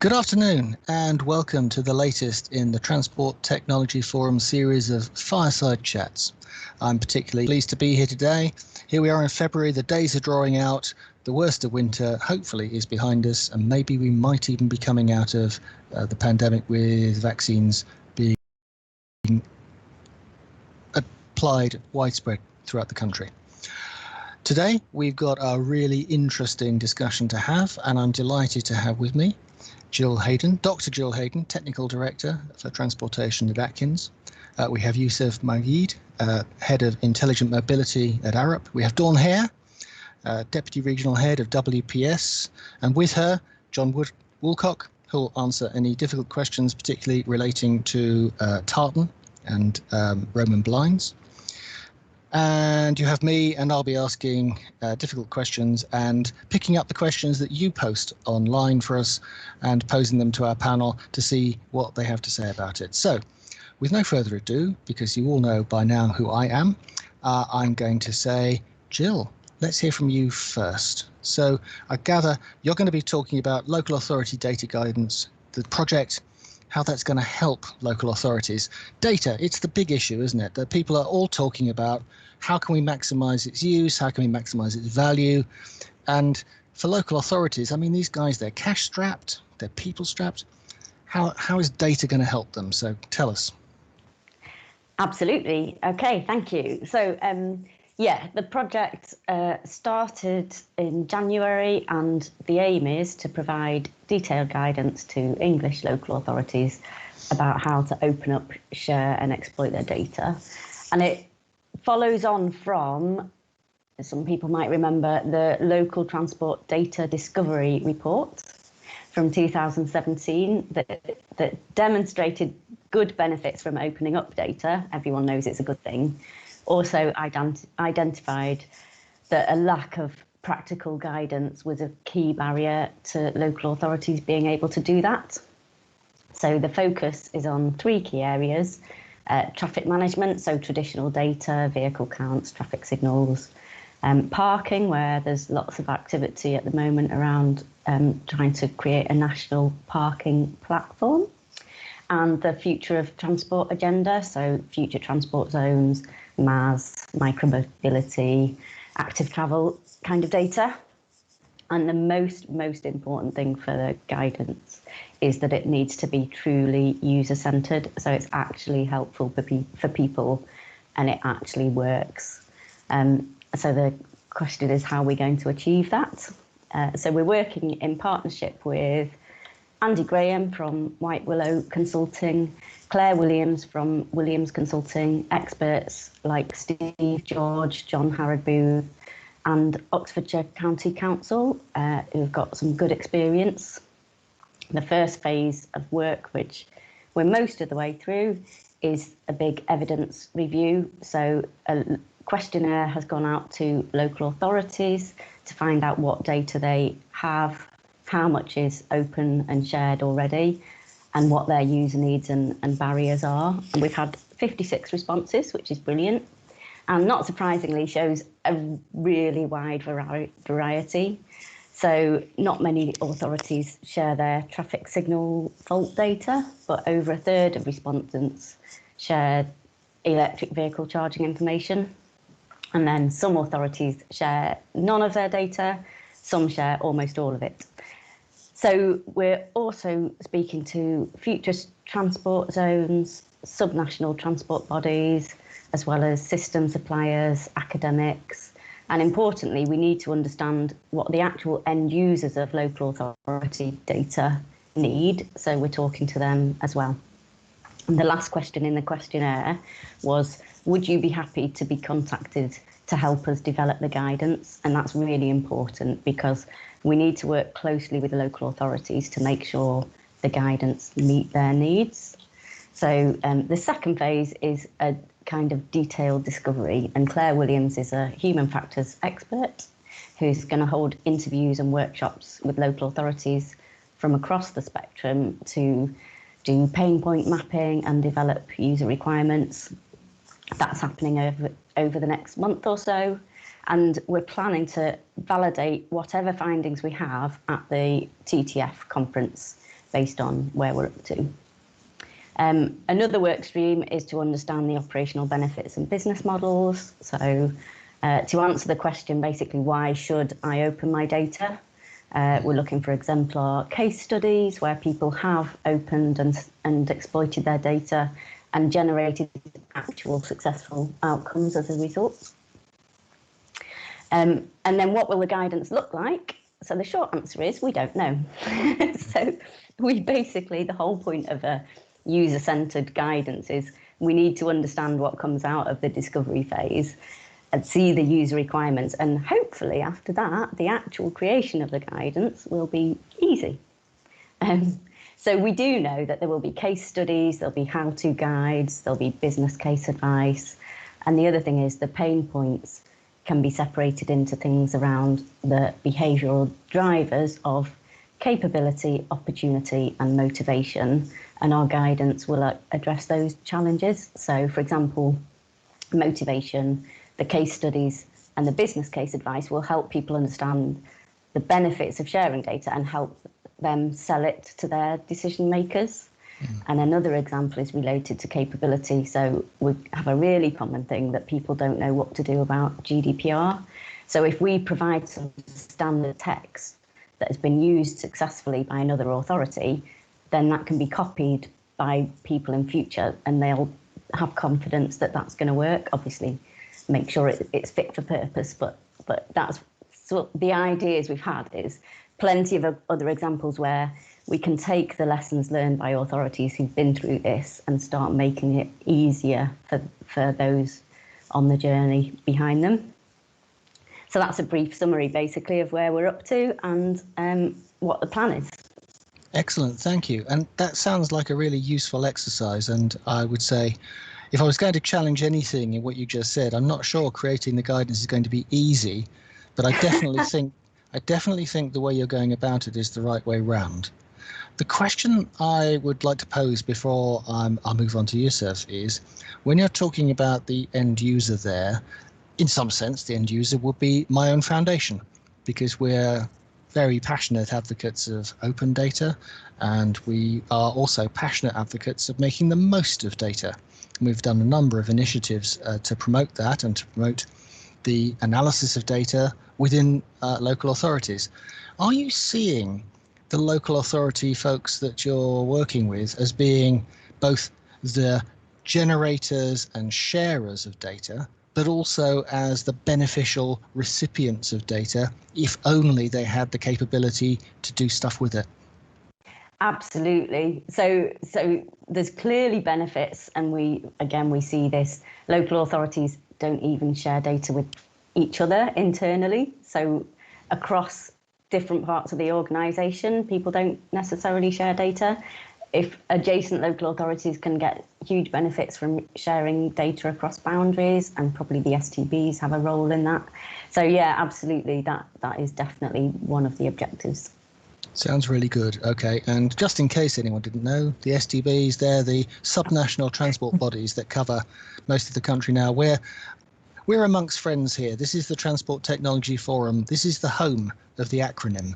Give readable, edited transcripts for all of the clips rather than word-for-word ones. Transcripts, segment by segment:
Good afternoon and welcome to the latest in the Transport Technology Forum series of Fireside Chats. I'm particularly pleased to be here today. Here we are in February, the days are drawing out, the worst of winter hopefully is behind us, and maybe we might even be coming out of the pandemic with vaccines being applied widespread throughout the country. Today we've got a really interesting discussion to have, and I'm delighted to have with me Jill Hayden, Dr. Jill Hayden, Technical Director for Transportation at Atkins. We have Yousef Majeed, Head of Intelligent Mobility at Arup. We have Dawn Hare, Deputy Regional Head of WPS, and with her, John Woolcock, who will answer any difficult questions, particularly relating to tartan and Roman blinds. And you have me, and I'll be asking difficult questions and picking up the questions that you post online for us and posing them to our panel to see what they have to say about it. So, with no further ado, because you all know by now who I am, I'm going to say, Jill, let's hear from you first. So, I gather you're going to be talking about local authority data guidance, the project, how that's going to help local authorities. Data, it's the big issue, isn't it? That people are all talking about how can we maximize its use, how can we maximize its value. And for local authorities, I mean, these guys, they're cash strapped, they're people strapped. How is data going to help them? So tell us. Absolutely. Okay, thank you. So yeah, the project started in January, and the aim is to provide detailed guidance to English local authorities about how to open up, share and exploit their data. And it follows on from, some people might remember, the Local Transport Data Discovery Report from 2017 that demonstrated good benefits from opening up data. Everyone knows it's a good thing. Also identified that a lack of practical guidance was a key barrier to local authorities being able to do that. So the focus is on three key areas: traffic management, so traditional data, vehicle counts, traffic signals; parking, where there's lots of activity at the moment around trying to create a national parking platform; and the future of transport agenda, so future transport zones, MAS, micromobility, active travel kind of data. And the most important thing for the guidance is that it needs to be truly user-centred, so it's actually helpful for people and it actually works. So the question is, how are we going to achieve that? So we're working in partnership with Andy Graham from White Willow Consulting, Claire Williams from Williams Consulting, experts like Steve George, John Harrod Booth, and Oxfordshire County Council, who've got some good experience. The first phase of work, which we're most of the way through, is a big evidence review. So a questionnaire has gone out to local authorities to find out what data they have, how much is open and shared already, and what their user needs and barriers are. And we've had 56 responses, which is brilliant, and not surprisingly shows a really wide variety. So not many authorities share their traffic signal fault data, but over a third of respondents shared electric vehicle charging information. And then some authorities share none of their data, some share almost all of it. So we're also speaking to future transport zones, subnational transport bodies, as well as system suppliers, academics. And importantly, we need to understand what the actual end users of local authority data need. So we're talking to them as well. And the last question in the questionnaire was, would you be happy to be contacted to help us develop the guidance? And that's really important because we need to work closely with the local authorities to make sure the guidance meet their needs. So the second phase is a kind of detailed discovery, and Claire Williams is a human factors expert who's going to hold interviews and workshops with local authorities from across the spectrum to do pain point mapping and develop user requirements. That's happening over the next month or so. And we're planning to validate whatever findings we have at the TTF conference based on where we're up to. Another work stream is to understand the operational benefits and business models. So to answer the question, basically, why should I open my data? We're looking for exemplar case studies where people have opened and exploited their data and generated actual successful outcomes as a result. And then what will the guidance look like? So the short answer is we don't know. So we basically, the whole point of a user-centered guidance is we need to understand what comes out of the discovery phase and see the user requirements. And hopefully after that, the actual creation of the guidance will be easy. So we do know that there will be case studies, there'll be how-to guides, there'll be business case advice. And the other thing is the pain points can be separated into things around the behavioural drivers of capability, opportunity and motivation. And our guidance will address those challenges. So, for example, motivation, the case studies and the business case advice will help people understand the benefits of sharing data and help them sell it to their decision makers. And another example is related to capability. So we have a really common thing that people don't know what to do about GDPR. So if we provide some standard text that has been used successfully by another authority, then that can be copied by people in future and they'll have confidence that that's going to work. Obviously, make sure it's fit for purpose, but that's so the ideas we've had is plenty of other examples where we can take the lessons learned by authorities who've been through this and start making it easier for those on the journey behind them. So that's a brief summary, basically, of where we're up to and what the plan is. Excellent, thank you. And that sounds like a really useful exercise. And I would say, if I was going to challenge anything in what you just said, I'm not sure creating the guidance is going to be easy, but I definitely think the way you're going about it is the right way round. The question I would like to pose before I'll move on to Yousef is, when you're talking about the end user there, in some sense, the end user would be my own foundation, because we're very passionate advocates of open data, and we are also passionate advocates of making the most of data. We've done a number of initiatives to promote that and to promote the analysis of data within local authorities. Are you seeing the local authority folks that you're working with as being both the generators and sharers of data, but also as the beneficial recipients of data, if only they had the capability to do stuff with it? Absolutely. So there's clearly benefits, and we see this. Local authorities don't even share data with each other internally. So across different parts of the organisation, people don't necessarily share data. If adjacent local authorities can get huge benefits from sharing data across boundaries, and probably the STBs have a role in that. So yeah, absolutely, that is definitely one of the objectives. Sounds really good. Okay, and just in case anyone didn't know, the STBs, they're the subnational transport bodies that cover most of the country now. We're amongst friends here. This is the Transport Technology Forum. This is the home of the acronym.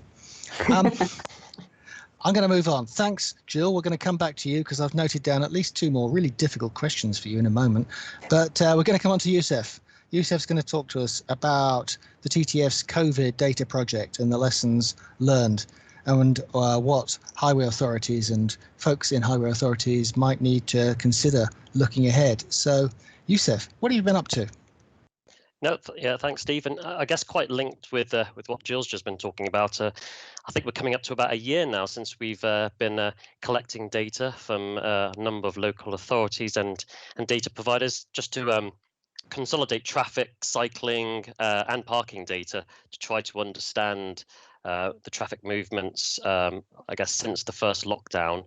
I'm going to move on. Thanks, Jill. We're going to come back to you because I've noted down at least two more really difficult questions for you in a moment. But we're going to come on to Yousef. Yousef's going to talk to us about the TTF's COVID data project and the lessons learned, and what highway authorities and folks in highway authorities might need to consider looking ahead. So, Yousef, what have you been up to? No, yeah, thanks, Steve. And I guess quite linked with what Jill's just been talking about. I think we're coming up to about a year now since we've been collecting data from a number of local authorities and data providers just to consolidate traffic, cycling, and parking data to try to understand the traffic movements, I guess, since the first lockdown.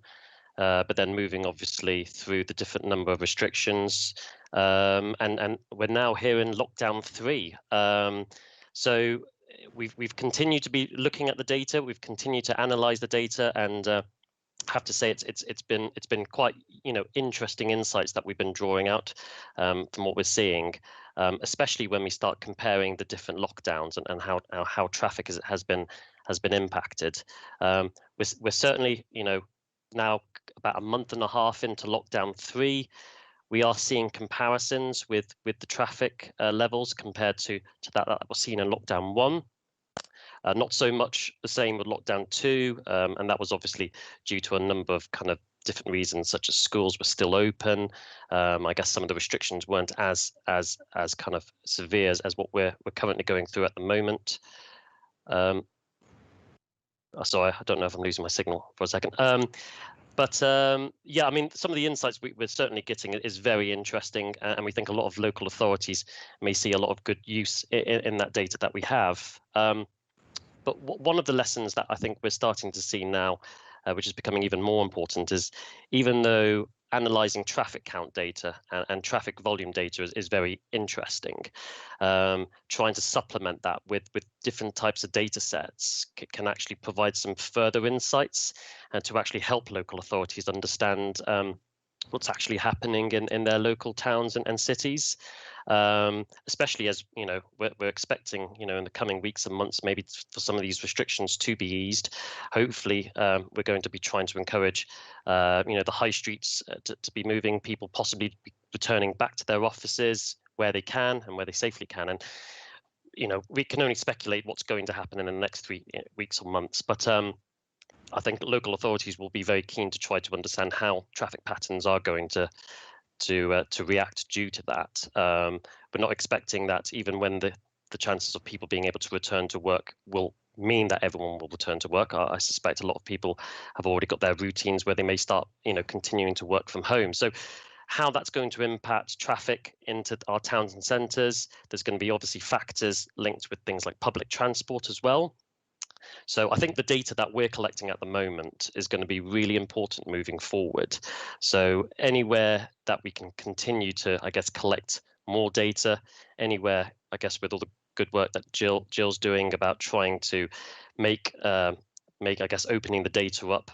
But then moving obviously through the different number of restrictions, and we're now here in lockdown 3. So we've continued to be looking at the data. We've continued to analyze the data, and have to say it's been quite interesting insights that we've been drawing out from what we're seeing, especially when we start comparing the different lockdowns and how traffic has been impacted. We're certainly now about a month and a half into lockdown 3. We are seeing comparisons with the traffic levels compared to that was seen in lockdown 1. Not so much the same with lockdown 2, and that was obviously due to a number of kind of different reasons, such as schools were still open. I guess some of the restrictions weren't as kind of severe as what we're currently going through at the moment. Sorry, I don't know if I'm losing my signal for a second. Yeah, I mean, some of the insights we're certainly getting is very interesting, and we think a lot of local authorities may see a lot of good use in that data that we have. But one of the lessons that I think we're starting to see now, which is becoming even more important, is even though analyzing traffic count data and traffic volume data is very interesting, trying to supplement that with different types of data sets can actually provide some further insights and to actually help local authorities understand what's actually happening in their local towns and cities, especially as we're expecting in the coming weeks and months maybe for some of these restrictions to be eased. Hopefully we're going to be trying to encourage the high streets to be moving, people possibly returning back to their offices where they can and where they safely can. And we can only speculate what's going to happen in the next 3 weeks or months, but I think local authorities will be very keen to try to understand how traffic patterns are going to react due to that. We're not expecting that even when the chances of people being able to return to work will mean that everyone will return to work. I suspect a lot of people have already got their routines where they may start continuing to work from home. So how that's going to impact traffic into our towns and centres, there's going to be obviously factors linked with things like public transport as well. So I think the data that we're collecting at the moment is going to be really important moving forward. So anywhere that we can continue to, I guess, collect more data, anywhere, I guess, with all the good work that Jill's doing about trying to make I guess, opening the data up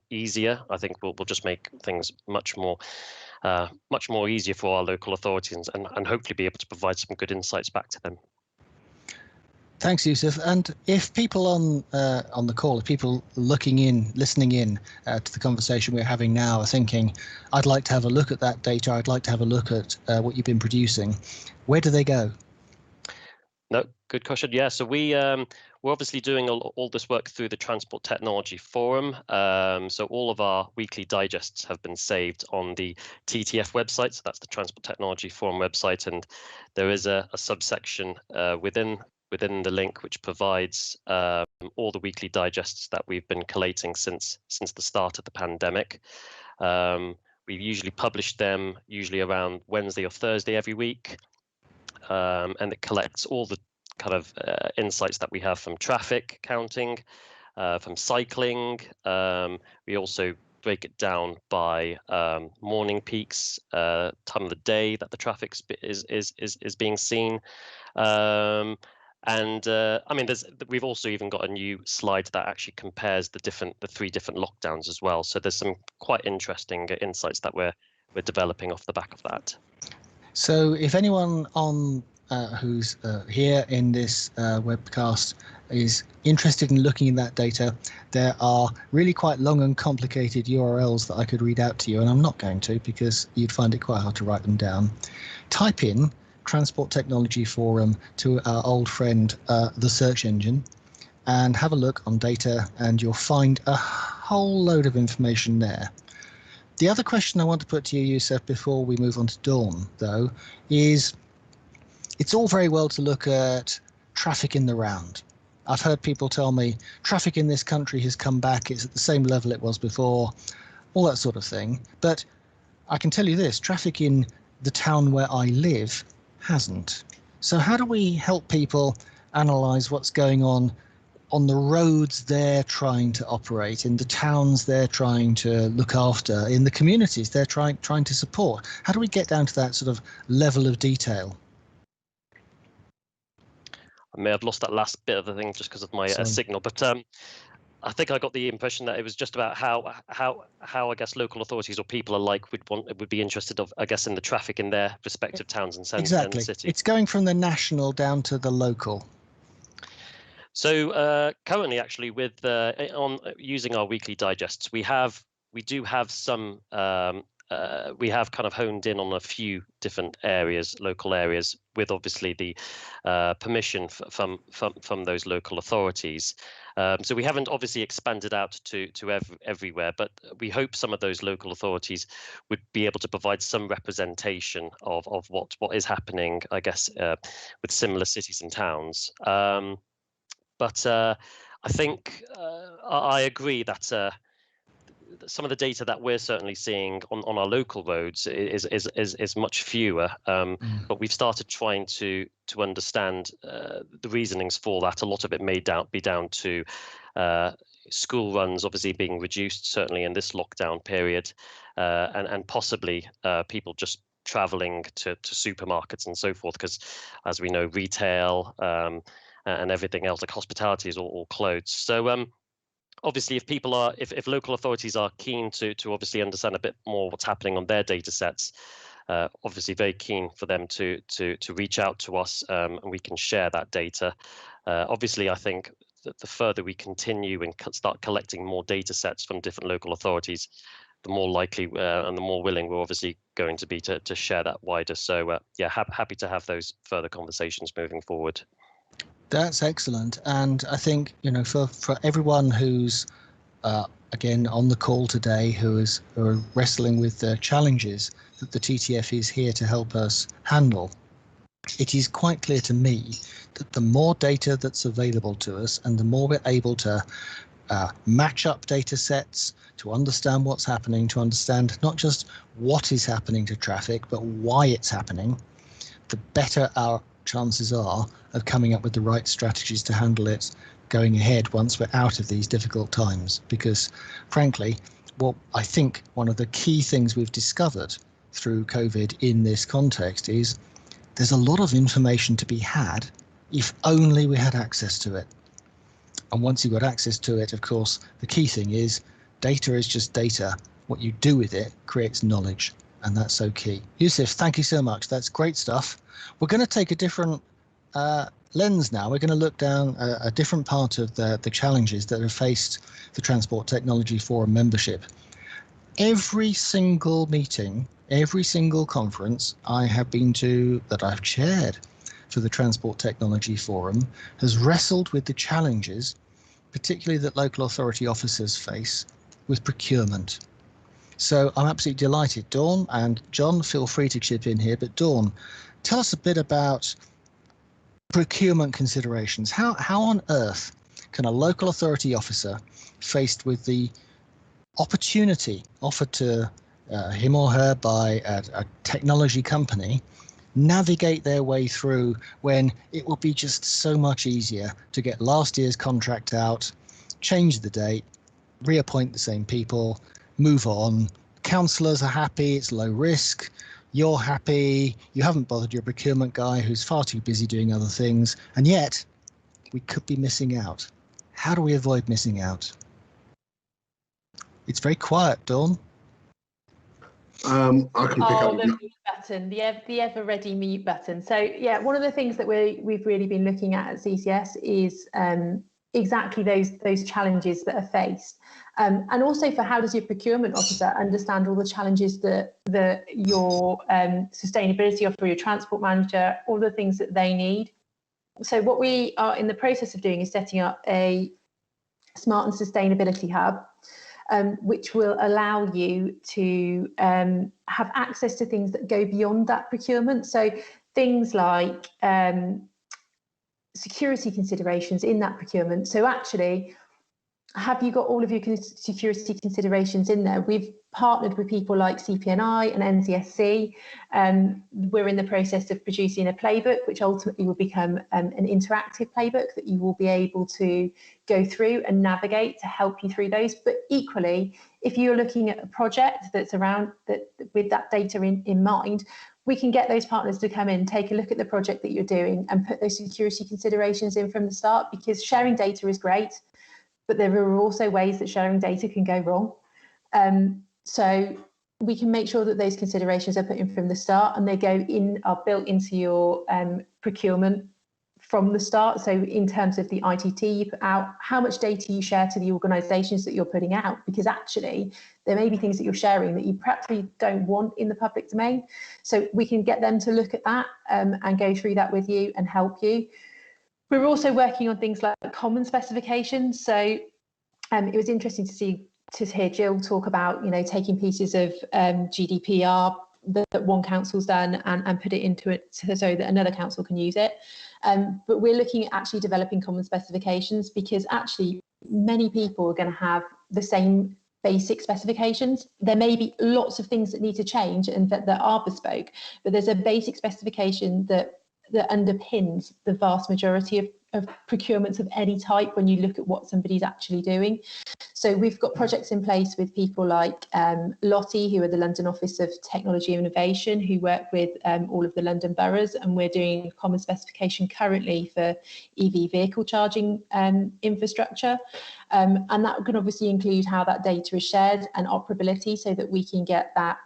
easier, I think we'll just make things much more easier for our local authorities and hopefully be able to provide some good insights back to them. Thanks, Yousef. And if people on the call, if people listening in to the conversation we're having now are thinking, I'd like to have a look at that data, I'd like to have a look at what you've been producing, where do they go? No, good question. Yeah, so we're obviously doing all this work through the Transport Technology Forum. So all of our weekly digests have been saved on the TTF website. So that's the Transport Technology Forum website, and there is a subsection within the link which provides all the weekly digests that we've been collating since the start of the pandemic. We've usually published them around Wednesday or Thursday every week, and it collects all the kind of insights that we have from traffic counting, from cycling. We also break it down by morning peaks, time of the day that the traffic is being seen. I mean, we've also even got a new slide that actually compares the 3 different lockdowns as well. So there's some quite interesting insights that we're developing off the back of that. So if anyone on who's here in this webcast is interested in looking at that data, there are really quite long and complicated URLs that I could read out to you, and I'm not going to because you'd find it quite hard to write them down. Type in Transport Technology Forum to our old friend, the search engine, and have a look on data, and you'll find a whole load of information there. The other question I want to put to you, Yousef, before we move on to Dawn, though, is it's all very well to look at traffic in the round. I've heard people tell me traffic in this country has come back, it's at the same level it was before, all that sort of thing. But I can tell you this, traffic in the town where I live hasn't. So how do we help people analyse what's going on the roads they're trying to operate, in the towns they're trying to look after, in the communities they're trying to support? How do we get down to that sort of level of detail? I may have lost that last bit of the thing just because of my signal, but I think I got the impression that it was just about how I guess local authorities or people alike would be interested I guess in the traffic in their respective towns and cities. Exactly. It's going from the national down to the local. So currently, actually, with on using our weekly digests, we have we do have some. We have kind of honed in on a few different areas, local areas, with obviously the permission from those local authorities. So we haven't obviously expanded out to everywhere, but we hope some of those local authorities would be able to provide some representation of what is happening, I guess, with similar cities and towns. But I think I agree that some of the data that we're certainly seeing on our local roads is much fewer. But we've started trying to understand the reasonings for that. A lot of it may be down to school runs obviously being reduced, certainly in this lockdown period, and possibly people just traveling to supermarkets and so forth, because as we know, retail and everything else, like hospitality, is all closed. So obviously, if local authorities are keen to obviously understand a bit more what's happening on their data sets, obviously very keen for them to reach out to us, and we can share that data. Obviously, I think that the further we continue and start collecting more data sets from different local authorities, the more likely and the more willing we're obviously going to be to share that wider. So yeah, happy to have those further conversations moving forward. That's excellent. And I think, for everyone who's again on the call today, who are wrestling with the challenges that the TTF is here to help us handle, it is quite clear to me that the more data that's available to us and the more we're able to match up data sets, to understand what's happening, to understand not just what is happening to traffic, but why it's happening, the better our chances are of coming up with the right strategies to handle it going ahead once we're out of these difficult times. Because frankly, I think one of the key things we've discovered through COVID in this context is there's a lot of information to be had if only we had access to it. And once you've got access to it, of course, the key thing is data is just data. What you do with it creates knowledge, and that's so key. Yousef, thank you so much. That's great stuff. We're going to take a different lens now. We're going to look down a different part of the challenges that have faced the Transport Technology Forum membership. Every single meeting, every single conference I have been to that I've chaired for the Transport Technology Forum has wrestled with the challenges, particularly that local authority officers face with procurement. So I'm absolutely delighted. Dawn and John, feel free to chip in here, but Dawn, tell us a bit about procurement considerations. How on earth can a local authority officer, faced with the opportunity offered to him or her by a technology company, navigate their way through when it will be just so much easier to get last year's contract out, change the date, reappoint the same people, move on. Councillors are happy, it's low risk. You're happy, you haven't bothered your procurement guy who's far too busy doing other things, and yet we could be missing out. How do we avoid missing out? It's very quiet, Dawn. I can pick up. The mute button, the ever-ready mute button. So yeah, one of the things that we've really been looking at CCS is exactly those challenges that are faced, and also for how does your procurement officer understand all the challenges that your sustainability officer, your transport manager, all the things that they need. So what we are in the process of doing is setting up a smart and sustainability hub, which will allow you to have access to things that go beyond that procurement. So things like security considerations in that procurement. So actually, have you got all of your security considerations in there? We've partnered with people like CPNI and NCSC. We're in the process of producing a playbook, which ultimately will become an interactive playbook that you will be able to go through and navigate to help you through those. But equally, if you're looking at a project that's around that with that data in mind, we can get those partners to come in, take a look at the project that you're doing and put those security considerations in from the start, because sharing data is great, but there are also ways that sharing data can go wrong. So we can make sure that those considerations are put in from the start and are built into your procurement from the start. So in terms of the ITT you put out, how much data you share to the organisations that you're putting out, because actually there may be things that you're sharing that you perhaps don't want in the public domain. So we can get them to look at that and go through that with you and help you. We're also working on things like common specifications. So it was interesting to hear Jill talk about, taking pieces of GDPR that one council's done and put it into it so that another council can use it. But we're looking at actually developing common specifications, because actually many people are going to have the same basic specifications. There may be lots of things that need to change and that are bespoke, but there's a basic specification that underpins the vast majority of procurements of any type when you look at what somebody's actually doing. So we've got projects in place with people like Lottie, who are the London Office of Technology and Innovation, who work with all of the London boroughs, and we're doing a common specification currently for EV vehicle charging infrastructure. And that can obviously include how that data is shared and operability, so that we can get that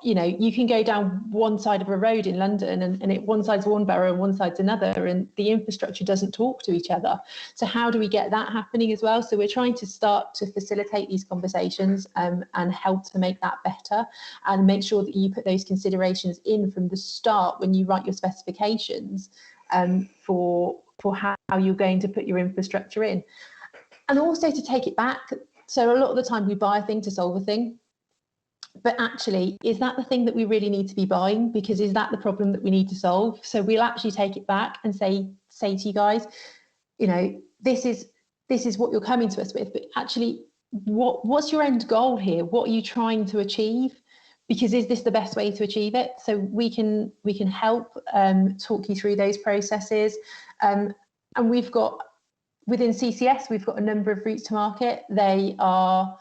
you can go down one side of a road in London and one side's one borough and one side's another, and the infrastructure doesn't talk to each other. So how do we get that happening as well? So we're trying to start to facilitate these conversations and help to make that better, and make sure that you put those considerations in from the start when you write your specifications for how you're going to put your infrastructure in. And also to take it back. So a lot of the time we buy a thing to solve a thing. But actually, is that the thing that we really need to be buying? Because is that the problem that we need to solve? So we'll actually take it back and say to you guys, this is what you're coming to us with, but actually, what's your end goal here? What are you trying to achieve? Because is this the best way to achieve it? So we can help talk you through those processes. And we've got, within CCS, we've got a number of routes to market. They are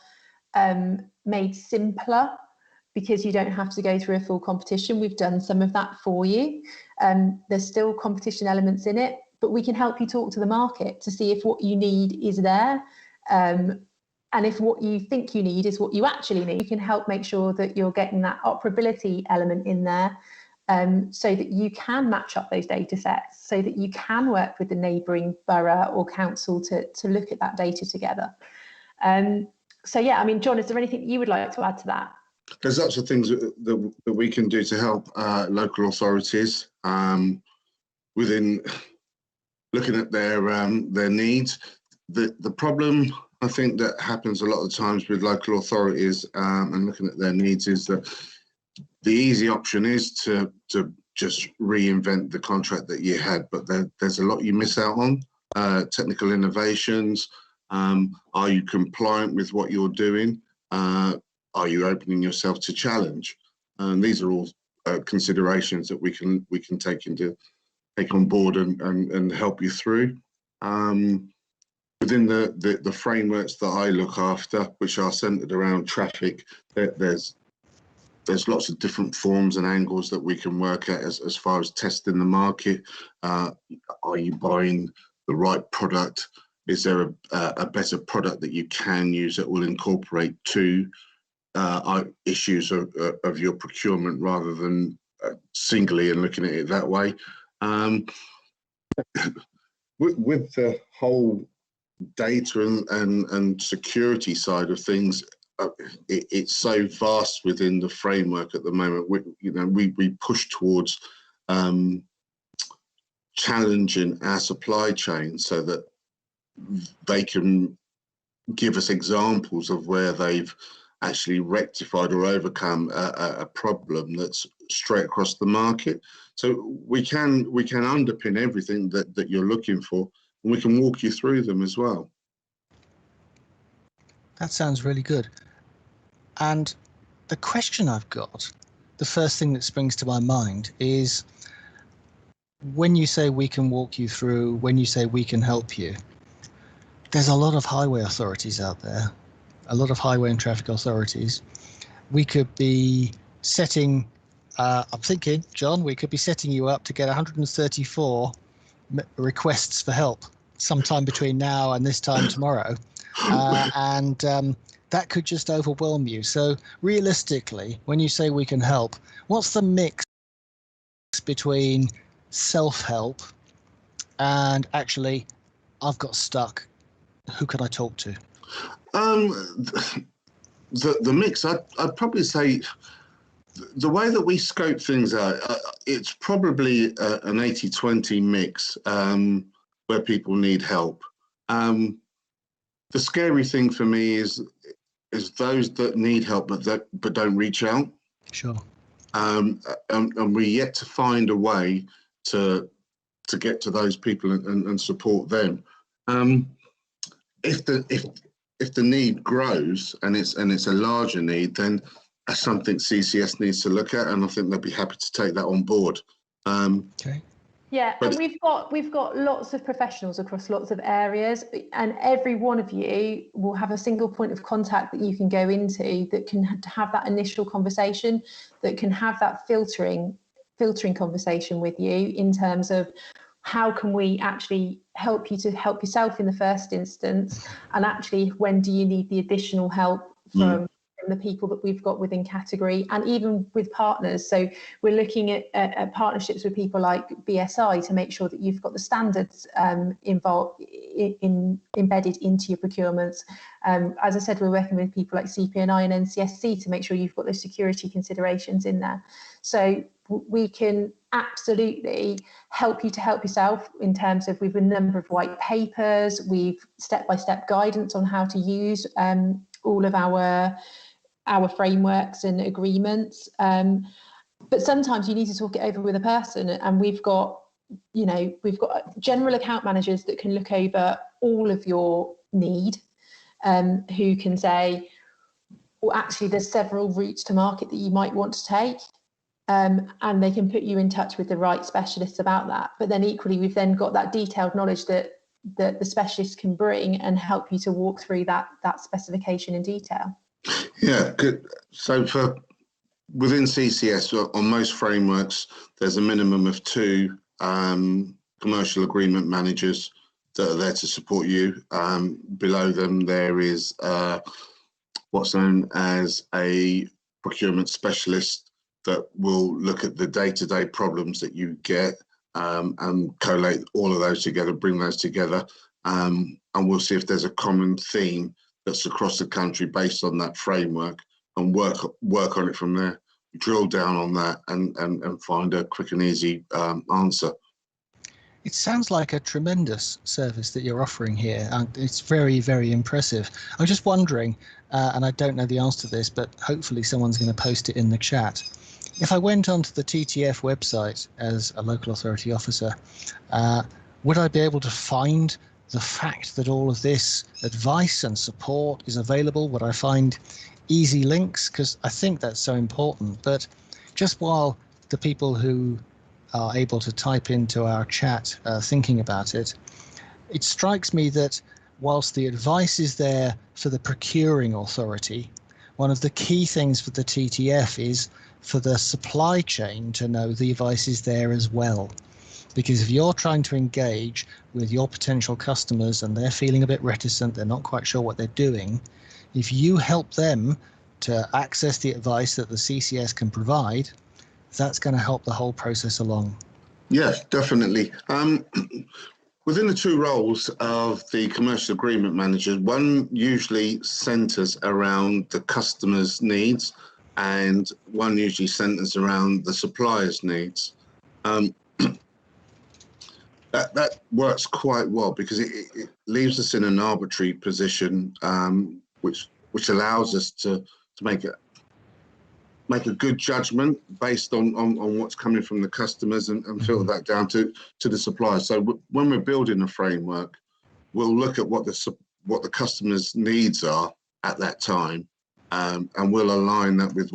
made simpler because you don't have to go through a full competition. We've done some of that for you. There's still competition elements in it, but we can help you talk to the market to see if what you need is there. And if what you think you need is what you actually need, you can help make sure that you're getting that operability element in there, so that you can match up those data sets, so that you can work with the neighbouring borough or council to look at that data together. So yeah, I mean, John, is there anything you would like to add to that? There's lots of things that we can do to help local authorities within looking at their needs. The problem I think that happens a lot of times with local authorities and looking at their needs is that the easy option is to just reinvent the contract that you had, but there's a lot you miss out on. Technical innovations. Are you compliant with what you're doing? Are you opening yourself to challenge? And these are all considerations that we can take on board and help you through. Within the frameworks that I look after, which are centered around traffic, there's lots of different forms and angles that we can work at as far as testing the market. Are you buying the right product? Is there a better product that you can use that will incorporate two issues of your procurement rather than singly and looking at it that way? With the whole data and security side of things, it's so vast within the framework at the moment. We push towards challenging our supply chain so that they can give us examples of where they've actually rectified or overcome a problem that's straight across the market. So we can underpin everything that you're looking for, and we can walk you through them as well. That sounds really good. And the question I've got, the first thing that springs to my mind is, when you say we can walk you through, when you say we can help you, there's a lot of highway authorities out there, a lot of highway and traffic authorities. We could be setting, I'm thinking, John, we could be setting you up to get 134 requests for help sometime between now and this time tomorrow. And that could just overwhelm you. So realistically, when you say we can help, what's the mix between self-help and actually I've got stuck, who can I talk to? The mix, I'd probably say the way that we scope things out, it's probably an 80-20 mix where people need help. The scary thing for me is those that need help but don't reach out. Sure. And we're yet to find a way to get to those people and support them. If the need grows and it's a larger need, then that's something CCS needs to look at, and I think they'll be happy to take that on board. Okay. Yeah, and we've got lots of professionals across lots of areas, and every one of you will have a single point of contact that you can go into that can have that initial conversation, that can have that filtering conversation with you in terms of how can we actually help you to help yourself in the first instance, and actually when do you need the additional help from the people that we've got within category, and even with partners. So we're looking at partnerships with people like BSI to make sure that you've got the standards embedded into your procurements. As I said, we're working with people like CPNI and NCSC to make sure you've got those security considerations in there. So we can absolutely help you to help yourself in terms of, we've a number of white papers, we've step-by-step guidance on how to use all of our frameworks and agreements, but sometimes you need to talk it over with a person, and we've got general account managers that can look over all of your need, who can say, well, actually there's several routes to market that you might want to take, and they can put you in touch with the right specialists about that. But then equally, we've then got that detailed knowledge that the specialists can bring and help you to walk through that specification in detail. Yeah, good. So within CCS, on most frameworks, there's a minimum of 2 commercial agreement managers that are there to support you. Below them, there is what's known as a procurement specialist that will look at the day-to-day problems that you get and collate all of those together, bring those together, and we'll see if there's a common theme that's across the country based on that framework, and work on it from there. Drill down on that and find a quick and easy answer. It sounds like a tremendous service that you're offering here, and it's very, very impressive. I'm just wondering, and I don't know the answer to this, but hopefully someone's going to post it in the chat. If I went onto the TTF website as a local authority officer, would I be able to find the fact that all of this advice and support is available? Would I find easy links? Because I think that's so important. But just while the people who are able to type into our chat thinking about it, it strikes me that whilst the advice is there for the procuring authority, one of the key things for the TTF is for the supply chain to know the advice is there as well. Because if you're trying to engage with your potential customers and they're feeling a bit reticent, they're not quite sure what they're doing, if you help them to access the advice that the CCS can provide, that's going to help the whole process along. Yes, definitely. Within the 2 roles of the commercial agreement manager, one usually centres around the customer's needs, and one usually centres around the supplier's needs. That works quite well because it leaves us in an arbitrary position, which allows us to make a good judgment based on what's coming from the customers and filter that down to the suppliers. So when we're building a framework, we'll look at what the customer's needs are at that time, and we'll align that with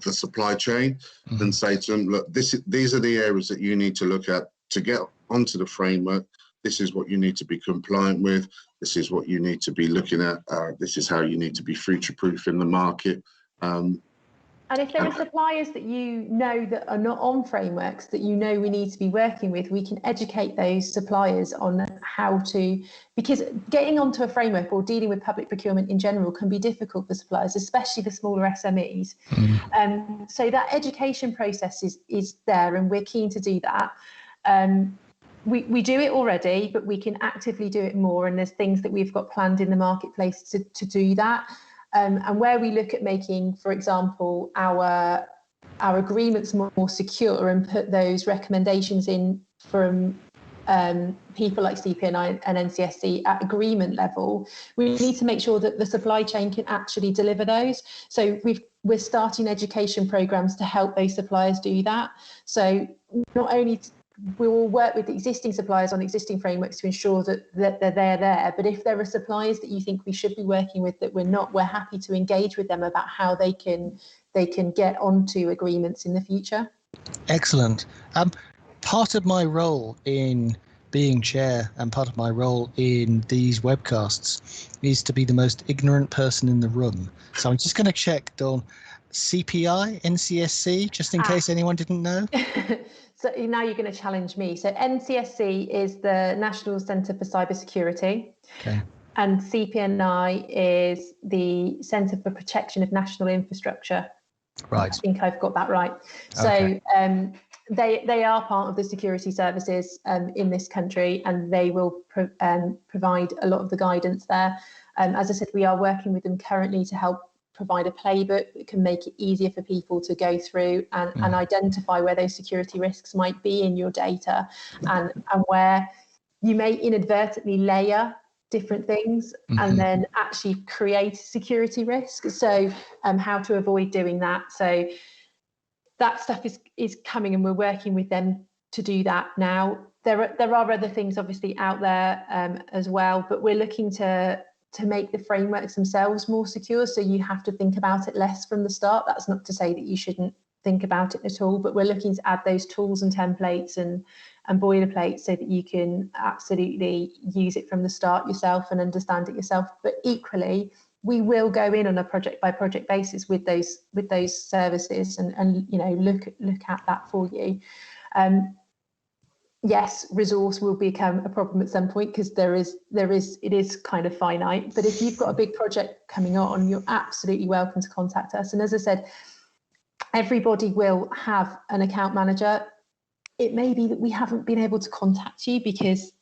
the supply chain and say to them, look, these are the areas that you need to look at to get onto the framework. This is what you need to be compliant with. This is what you need to be looking at. This is how you need to be future-proof in the market. And if there are suppliers that you know that are not on frameworks that you know we need to be working with, we can educate those suppliers on how to, because getting onto a framework or dealing with public procurement in general can be difficult for suppliers, especially the smaller SMEs. So that education process is there, and we're keen to do that. we do it already, but we can actively do it more. And there's things that we've got planned in the marketplace to do that. And where we look at making, for example, our agreements more secure and put those recommendations in from people like CPNI and NCSC at agreement level, we need to make sure that the supply chain can actually deliver those. So we're starting education programs to help those suppliers do that. So not only we will work with the existing suppliers on existing frameworks to ensure that they're there, but if there are suppliers that you think we should be working with that we're not, we're happy to engage with them about how they can get onto agreements in the future. Excellent. Part of my role in being chair and part of my role in these webcasts is to be the most ignorant person in the room. So I'm just going to check, Dawn, CPI, NCSC, just in case anyone didn't know. So now you're going to challenge me. So NCSC is the National Centre for Cybersecurity. Okay. And CPNI is the Centre for Protection of National Infrastructure. Right. I think I've got that right. So okay. They are part of the security services in this country, and they will provide a lot of the guidance there. As I said, we are working with them currently to help provide a playbook that can make it easier for people to go through and identify where those security risks might be in your data, and where you may inadvertently layer different things and then actually create security risk. So how to avoid doing that. So that stuff is coming, and we're working with them to do that now. There are other things obviously out there as well, but we're looking to make the frameworks themselves more secure. So you have to think about it less from the start. That's not to say that you shouldn't think about it at all, but we're looking to add those tools and templates and boilerplates so that you can absolutely use it from the start yourself and understand it yourself. But equally, we will go in on a project by project basis with those services and look at that for you. Yes, resource will become a problem at some point because it is kind of finite. But if you've got a big project coming on, you're absolutely welcome to contact us. And as I said, everybody will have an account manager. It may be that we haven't been able to contact you because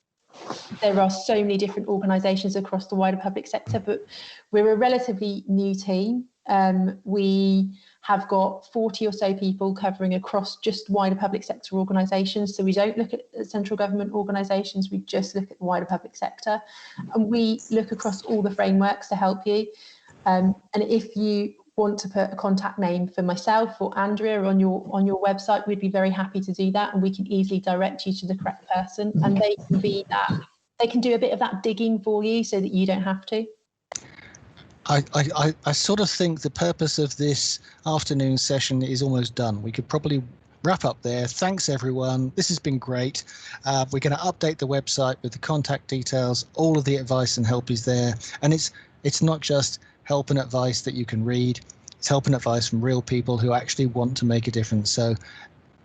there are so many different organisations across the wider public sector, but we're a relatively new team. We have got 40 or so people covering across just wider public sector organisations. So we don't look at central government organisations, we just look at the wider public sector. And we look across all the frameworks to help you. And if you want to put a contact name for myself or Andrea on your website, we'd be very happy to do that, and we can easily direct you to the correct person, and they can do a bit of that digging for you so that you don't have to. I sort of think the purpose of this afternoon session is almost done. We could probably wrap up there. Thanks everyone. This has been great. We're going to update the website with the contact details. All of the advice and help is there, and it's not just help and advice that you can read. It's help and advice from real people who actually want to make a difference. So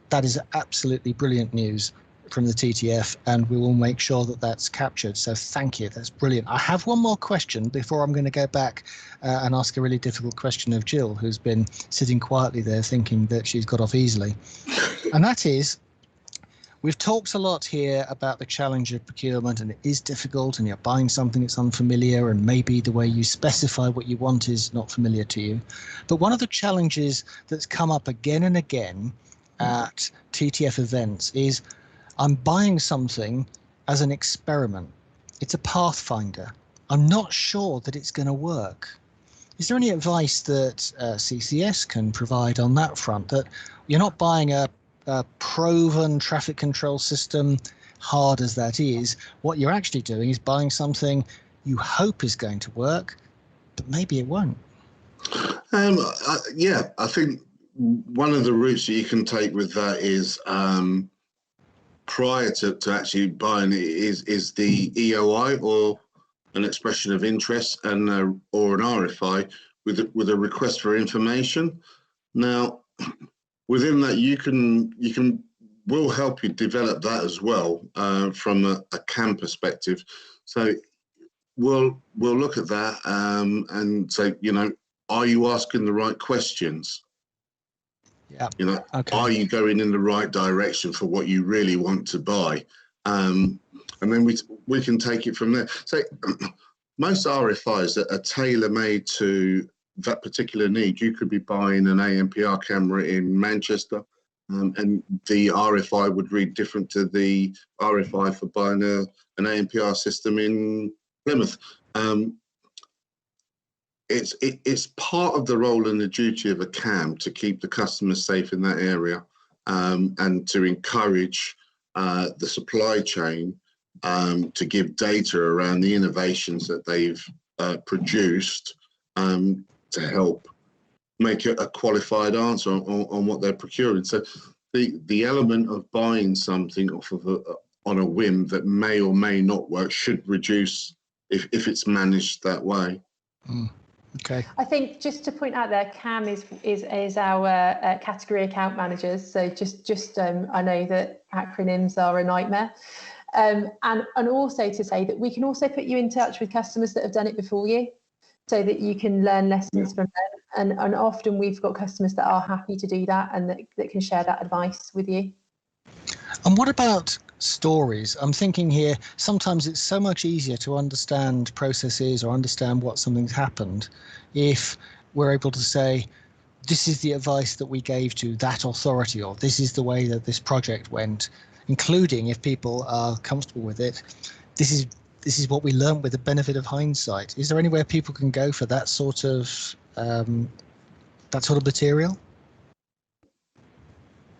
that is absolutely brilliant news from the TTF, and we will make sure that that's captured. So thank you. That's brilliant. I have one more question before I'm going to go back and ask a really difficult question of Jill, who's been sitting quietly there thinking that she's got off easily. And that is, we've talked a lot here about the challenge of procurement, and it is difficult, and you're buying something that's unfamiliar, and maybe the way you specify what you want is not familiar to you. But one of the challenges that's come up again and again at TTF events is I'm buying something as an experiment. It's a pathfinder. I'm not sure that it's going to work. Is there any advice that CCS can provide on that front, that you're not buying a proven traffic control system, hard as that is? What you're actually doing is buying something you hope is going to work, but maybe it won't. Yeah, I think one of the routes that you can take with that is prior to actually buying it is the EOI, or an expression of interest, and or an RFI with a request for information. Now, within that, we'll help you develop that as well from a CAM perspective. So we'll look at that and say, are you asking the right questions? Yeah. Okay. Are you going in the right direction for what you really want to buy? and then we can take it from there. So most RFIs are tailor-made to that particular need. You could be buying an ANPR camera in Manchester, and the RFI would read different to the RFI for buying an ANPR system in Plymouth. It's part of the role and the duty of a CAM to keep the customers safe in that area, and to encourage the supply chain to give data around the innovations that they've produced to help make a qualified answer on what they're procuring. So the element of buying something off of on a whim that may or may not work should reduce if it's managed that way. Okay. I think just to point out there, CAM is our category account managers. So just I know that acronyms are a nightmare. And also to say that we can also put you in touch with customers that have done it before you, so that you can learn lessons from them. And often we've got customers that are happy to do that and that can share that advice with you. And what about stories? I'm thinking here, sometimes it's so much easier to understand processes or understand what something's happened if we're able to say, this is the advice that we gave to that authority, or this is the way that this project went, including, if people are comfortable with it, this is what we learned with the benefit of hindsight. Is there anywhere people can go for that sort of material?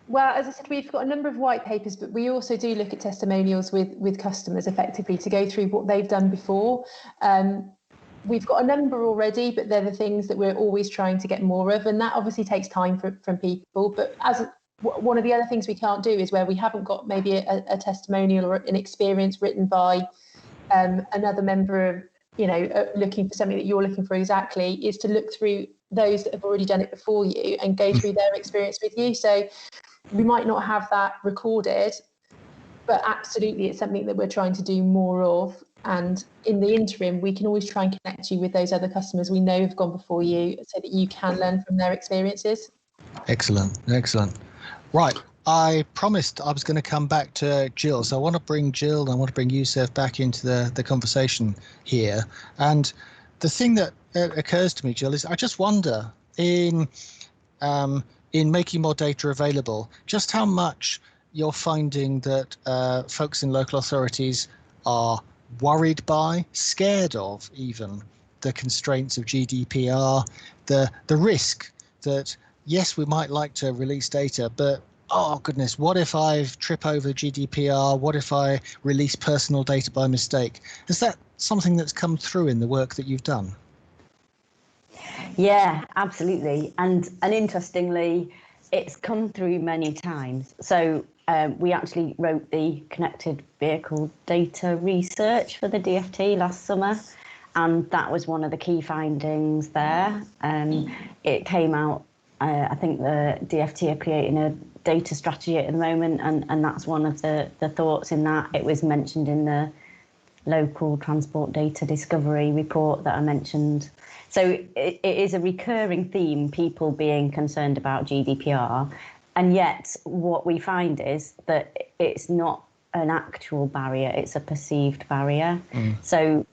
Well, as I said, we've got a number of white papers, but we also do look at testimonials with customers effectively to go through what they've done before. We've got a number already, but they're the things that we're always trying to get more of, and that obviously takes time from people. But one of the other things we can't do is where we haven't got maybe a testimonial or an experience written by another member of, looking for something that you're looking for exactly, is to look through those that have already done it before you and go through their experience with you. So we might not have that recorded, but absolutely it's something that we're trying to do more of. And in the interim, we can always try and connect you with those other customers we know have gone before you, so that you can learn from their experiences. Excellent. Right. I promised I was going to come back to Jill, so I want to bring Jill and I want to bring Yousef back into the conversation here. And the thing that occurs to me, Jill, is I just wonder, in making more data available, just how much you're finding that folks in local authorities are worried by, scared of even, the constraints of GDPR, the risk that, yes, we might like to release data, but oh goodness, what if I trip over GDPR? What if I release personal data by mistake? Is that something that's come through in the work that you've done? Yeah, absolutely. And interestingly, it's come through many times. So we actually wrote the connected vehicle data research for the DFT last summer, and that was one of the key findings there. It came out, I think the DFT are creating a data strategy at the moment, and that's one of the thoughts in that. It was mentioned in the local transport data discovery report that I mentioned. So it is a recurring theme, people being concerned about GDPR, and yet what we find is that it's not an actual barrier, it's a perceived barrier. So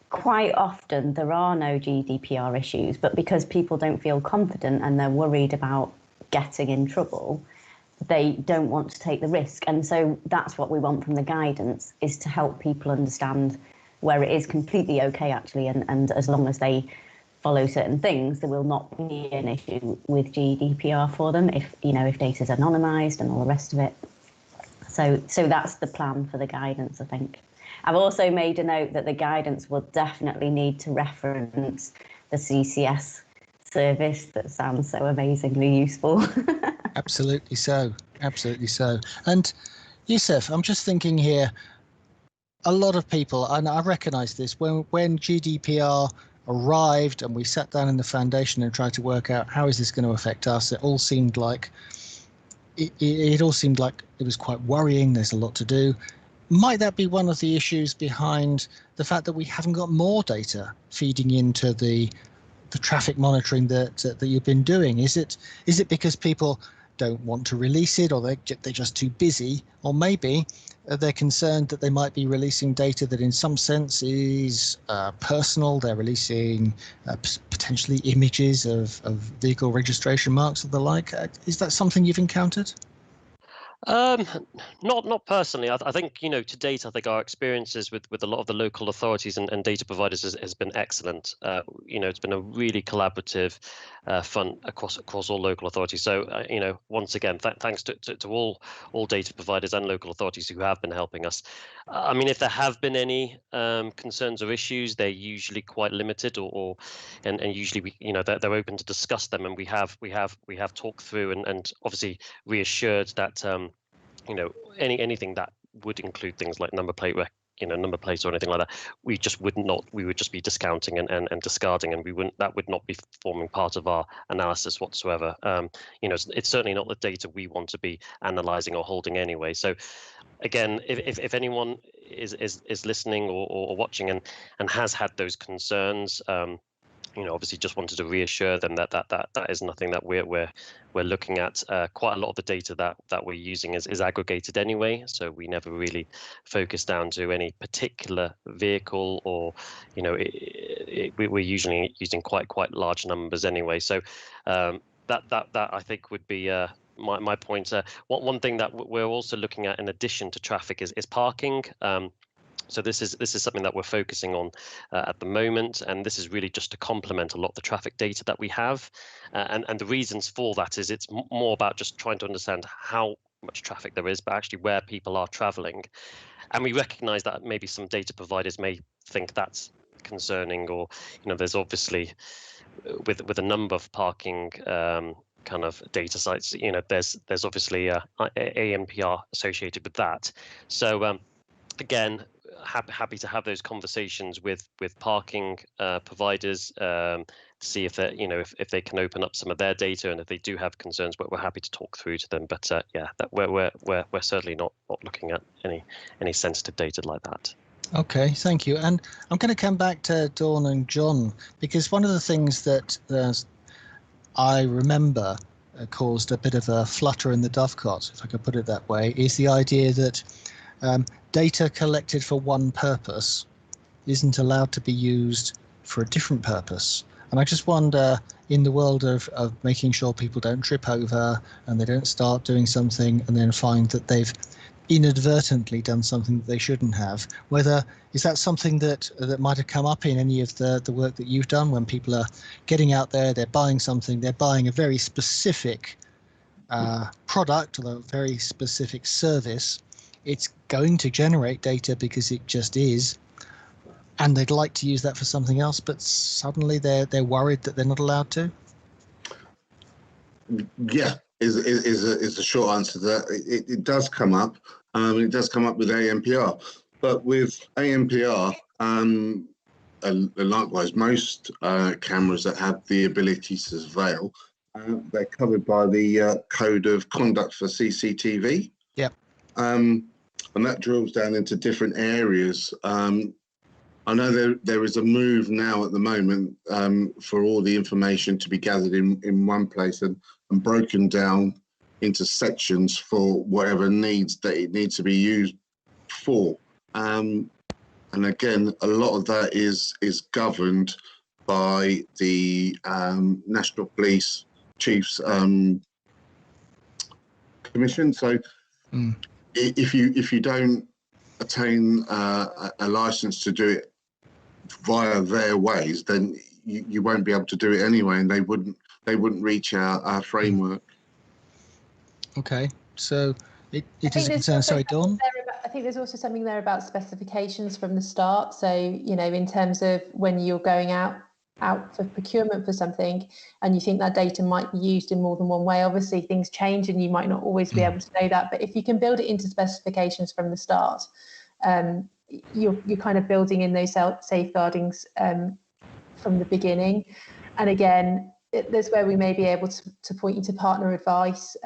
quite often there are no GDPR issues, but because people don't feel confident and they're worried about getting in trouble, they don't want to take the risk. And so that's what we want from the guidance, is to help people understand where it is completely okay actually, and as long as they follow certain things, there will not be an issue with GDPR for them if data is anonymized and all the rest of it. So that's the plan for the guidance, I think. I've also made a note that the guidance will definitely need to reference the CCS service. That sounds so amazingly useful. Absolutely so. And Yousef, I'm just thinking here, a lot of people, and I recognise this, when GDPR arrived and we sat down in the foundation and tried to work out how is this going to affect us, it all seemed like it was quite worrying. There's a lot to do. Might that be one of the issues behind the fact that we haven't got more data feeding into the traffic monitoring that you've been doing? Is it because people don't want to release it, or they're just too busy, or maybe they're concerned that they might be releasing data that in some sense is personal. They're releasing potentially images of vehicle registration marks or the like. Is that something you've encountered? Not personally. I think, to date, I think our experiences with a lot of the local authorities and data providers has been excellent. It's been a really collaborative front across all local authorities. So, once again, thanks to all data providers and local authorities who have been helping us. I mean, if there have been any concerns or issues, they're usually quite limited, and usually they're open to discuss them, and we have talked through and obviously reassured that anything that would include things like number plates or anything like that, we would just be discounting and discarding, and that would not be forming part of our analysis whatsoever. It's certainly not the data we want to be analyzing or holding anyway. So again, if anyone is listening or watching and has had those concerns, obviously just wanted to reassure them that is nothing that we're looking at. Quite a lot of the data that we're using is aggregated anyway, so we never really focus down to any particular vehicle, or we're usually using quite large numbers anyway. So that I think would be my point. One thing that we're also looking at in addition to traffic is parking. So this is something that we're focusing on at the moment, and this is really just to complement a lot of the traffic data that we have. And the reasons for that is it's more about just trying to understand how much traffic there is, but actually where people are traveling. And we recognize that maybe some data providers may think that's concerning, or there's obviously with a number of parking kind of data sites, there's obviously ANPR associated with that. So again, happy to have those conversations with parking providers to see if they if they can open up some of their data, and if they do have concerns, but we're happy to talk through to them. But that we're certainly not looking at any sensitive data like that. Okay, thank you. And I'm going to come back to Dawn and John, because one of the things that I remember caused a bit of a flutter in the dovecot, if I could put it that way, is the idea that data collected for one purpose isn't allowed to be used for a different purpose. And I just wonder, in the world of making sure people don't trip over and they don't start doing something and then find that they've inadvertently done something that they shouldn't have, is that something that might have come up in any of the work that you've done, when people are getting out there, they're buying something, they're buying a very specific product or a very specific service. It's going to generate data because it just is, and they'd like to use that for something else, but suddenly they're worried that they're not allowed to? Yeah, is the short answer to that. It does come up. It does come up with ANPR, but with ANPR, likewise, most cameras that have the ability to surveil, they're covered by the Code of Conduct for CCTV. Yep. And that drills down into different areas. I know there is a move now at the moment for all the information to be gathered in one place and broken down into sections for whatever needs that it needs to be used for. And again, a lot of that is governed by the National Police Chiefs Commission. So if you don't attain a license to do it via their ways, then you won't be able to do it anyway, and they wouldn't reach our framework. Okay, so it is a concern. Sorry, Dawn? I think there's also something there about specifications from the start. So, in terms of when you're going out for procurement for something and you think that data might be used in more than one way, obviously things change and you might not always be able to know that. But if you can build it into specifications from the start, you're kind of building in those safeguardings from the beginning. And again, there's where we may be able to point you to partner advice,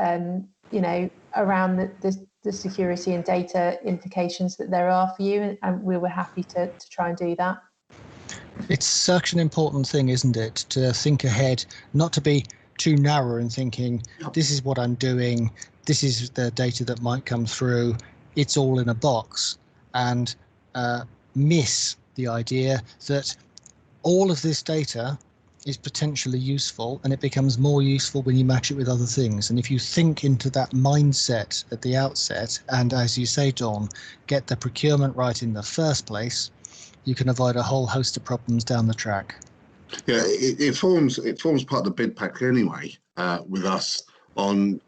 around the security and data implications that there are for you, and we were happy to try and do that. It's such an important thing, isn't it, to think ahead, not to be too narrow in thinking, this is what I'm doing, this is the data that might come through, it's all in a box, and miss the idea that all of this data is potentially useful, and it becomes more useful when you match it with other things. And if you think into that mindset at the outset, and as you say, Dawn, get the procurement right in the first place, you can avoid a whole host of problems down the track. Yeah, it forms part of the bid pack anyway, with us on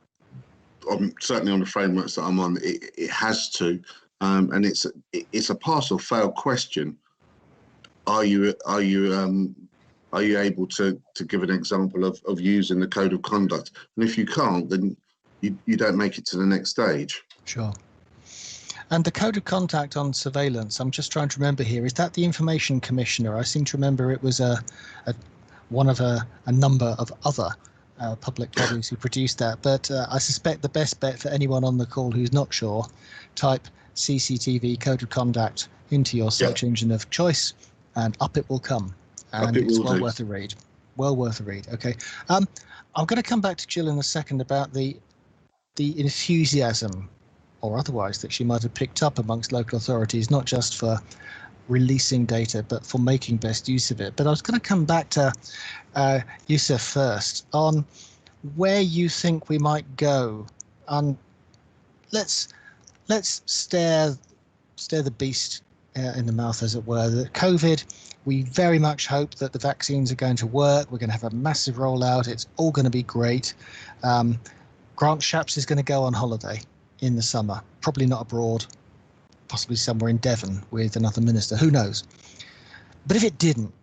certainly on the frameworks that I'm on. It has to, and it's a pass or fail question. Are you able to give an example of using the code of conduct? And if you can't, then you don't make it to the next stage. Sure. And the code of conduct on surveillance, I'm just trying to remember here, is that the information commissioner? I seem to remember it was one of a number of other public bodies who produced that. But I suspect the best bet for anyone on the call who's not sure, type CCTV code of conduct into your search engine of choice, and up it will come. And it's well worth a read. Well worth a read. Okay. I'm going to come back to Jill in a second about the enthusiasm or otherwise that she might have picked up amongst local authorities, not just for releasing data, but for making best use of it. But I was going to come back to Yousef first on where you think we might go. Let's stare the beast in the mouth, as it were. The COVID, we very much hope that the vaccines are going to work. We're going to have a massive rollout. It's all going to be great. Grant Shapps is going to go on holiday in the summer, probably not abroad, possibly somewhere in Devon with another minister, who knows. But if it didn't,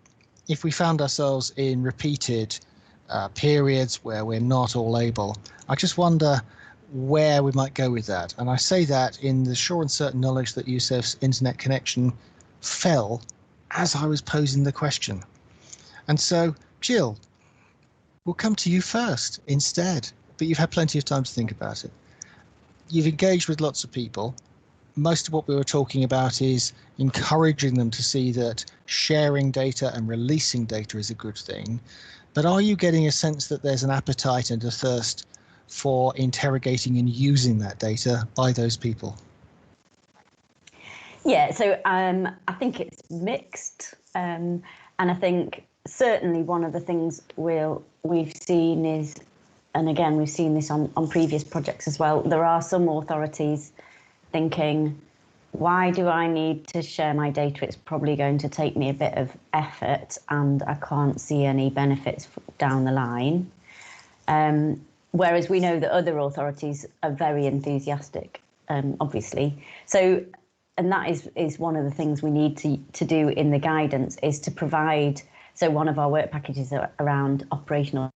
if we found ourselves in repeated periods where we're not all able, I just wonder where we might go with that. And I say that in the sure and certain knowledge that Yousef's internet connection fell as I was posing the question. And so, Jill, we'll come to you first instead, but you've had plenty of time to think about it. You've engaged with lots of people. Most of what we were talking about is encouraging them to see that sharing data and releasing data is a good thing. But are you getting a sense that there's an appetite and a thirst for interrogating and using that data by those people? Yeah, so I think it's mixed. And I think certainly one of the things we've seen is, and again, we've seen this on previous projects as well, there are some authorities thinking, why do I need to share my data? It's probably going to take me a bit of effort and I can't see any benefits down the line. Whereas we know that other authorities are very enthusiastic, obviously. So, and that is one of the things we need to do in the guidance, is to provide, so one of our work packages are around operational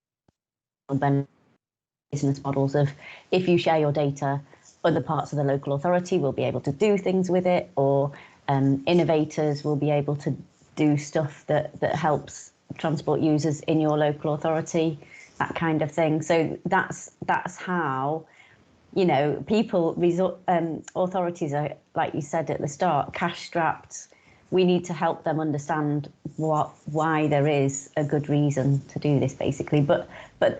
business models of, if you share your data, other parts of the local authority will be able to do things with it, or innovators will be able to do stuff that helps transport users in your local authority, that kind of thing. So that's how, you know, authorities are, like you said at the start, cash strapped. We need to help them understand why there is a good reason to do this, basically. But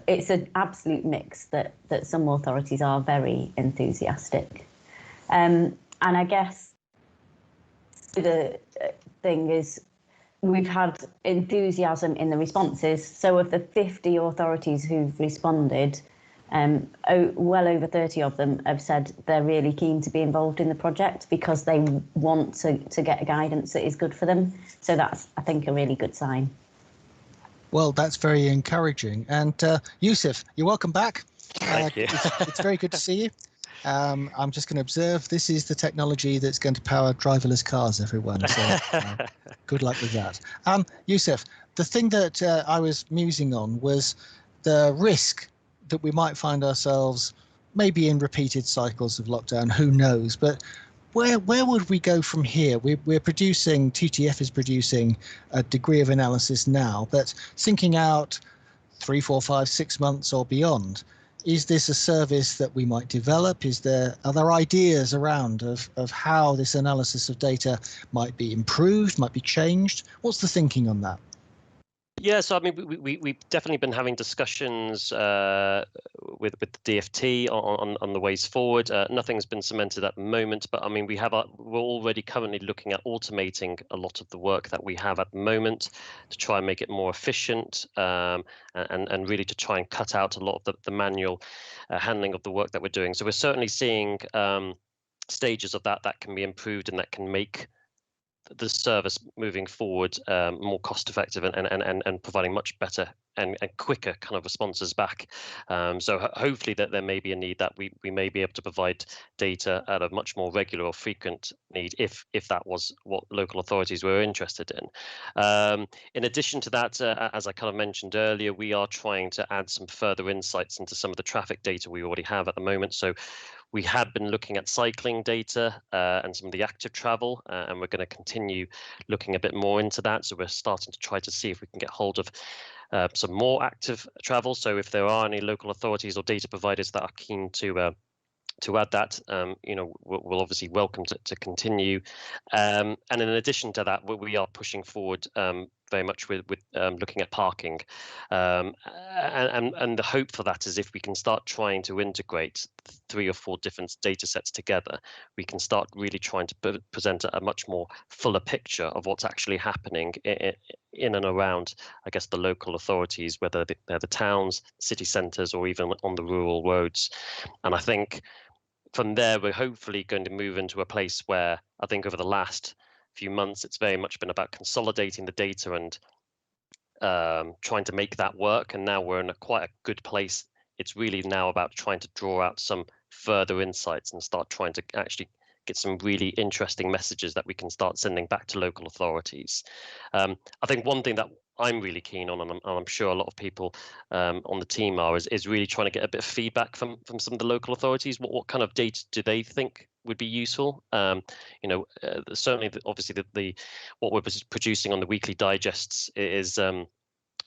it's an absolute mix that some authorities are very enthusiastic. And I guess the thing is, we've had enthusiasm in the responses. So of the 50 authorities who've responded, well over 30 of them have said they're really keen to be involved in the project because they want to get guidance that is good for them. So that's, I think, a really good sign. Well, that's very encouraging. And Yousef, you're welcome back. Thank you. It's very good to see you. I'm just going to observe, this is the technology that's going to power driverless cars, everyone. So good luck with that. Yousef, the thing that I was musing on was the risk that we might find ourselves maybe in repeated cycles of lockdown, who knows, but where would we go from here? We're producing, TTF is producing a degree of analysis now, but thinking out 3, 4, 5, 6 months or beyond, is this a service that we might develop? Are there ideas around of how this analysis of data might be improved, might be changed? What's the thinking on that? Yeah, so I mean, we've definitely been having discussions with the DFT on the ways forward. Nothing's been cemented at the moment, but I mean, we're already currently looking at automating a lot of the work that we have at the moment to try and make it more efficient, and really to try and cut out a lot of the manual handling of the work that we're doing. So we're certainly seeing stages of that can be improved and that can make the service moving forward more cost effective and providing much better and quicker kind of responses back. So hopefully that there may be a need that we may be able to provide data at a much more regular or frequent need if that was what local authorities were interested in. In addition to that, as I kind of mentioned earlier, we are trying to add some further insights into some of the traffic data we already have at the moment. So we had been looking at cycling data and some of the active travel, and we're going to continue looking a bit more into that. So we're starting to try to see if we can get hold of some more active travel. So if there are any local authorities or data providers that are keen to add that, we'll obviously welcome to continue. And in addition to that, we are pushing forward very much with looking at parking, and the hope for that is if we can start trying to integrate 3 or 4 different data sets together, we can start really trying to present a much more fuller picture of what's actually happening in and around, I guess, the local authorities, whether they're the towns, city centres, or even on the rural roads. And I think from there, we're hopefully going to move into a place where I think over the last few months, it's very much been about consolidating the data and trying to make that work. And now we're in quite a good place. It's really now about trying to draw out some further insights and start trying to actually get some really interesting messages that we can start sending back to local authorities. I think one thing that I'm really keen on, and I'm sure a lot of people on the team are, is really trying to get a bit of feedback from some of the local authorities. What kind of data do they think would be useful? Certainly, obviously, what we're producing on the weekly digests is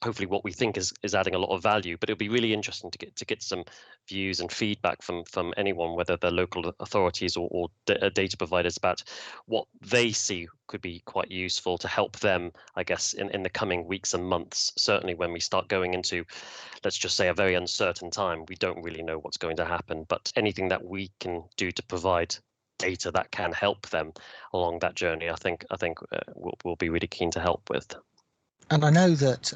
hopefully what we think is adding a lot of value, but it'll be really interesting to get some views and feedback from anyone, whether they're local authorities or data providers, about what they see could be quite useful to help them, I guess, in the coming weeks and months. Certainly when we start going into, let's just say, a very uncertain time, we don't really know what's going to happen, but anything that we can do to provide data that can help them along that journey, I think we'll be really keen to help with. And I know that,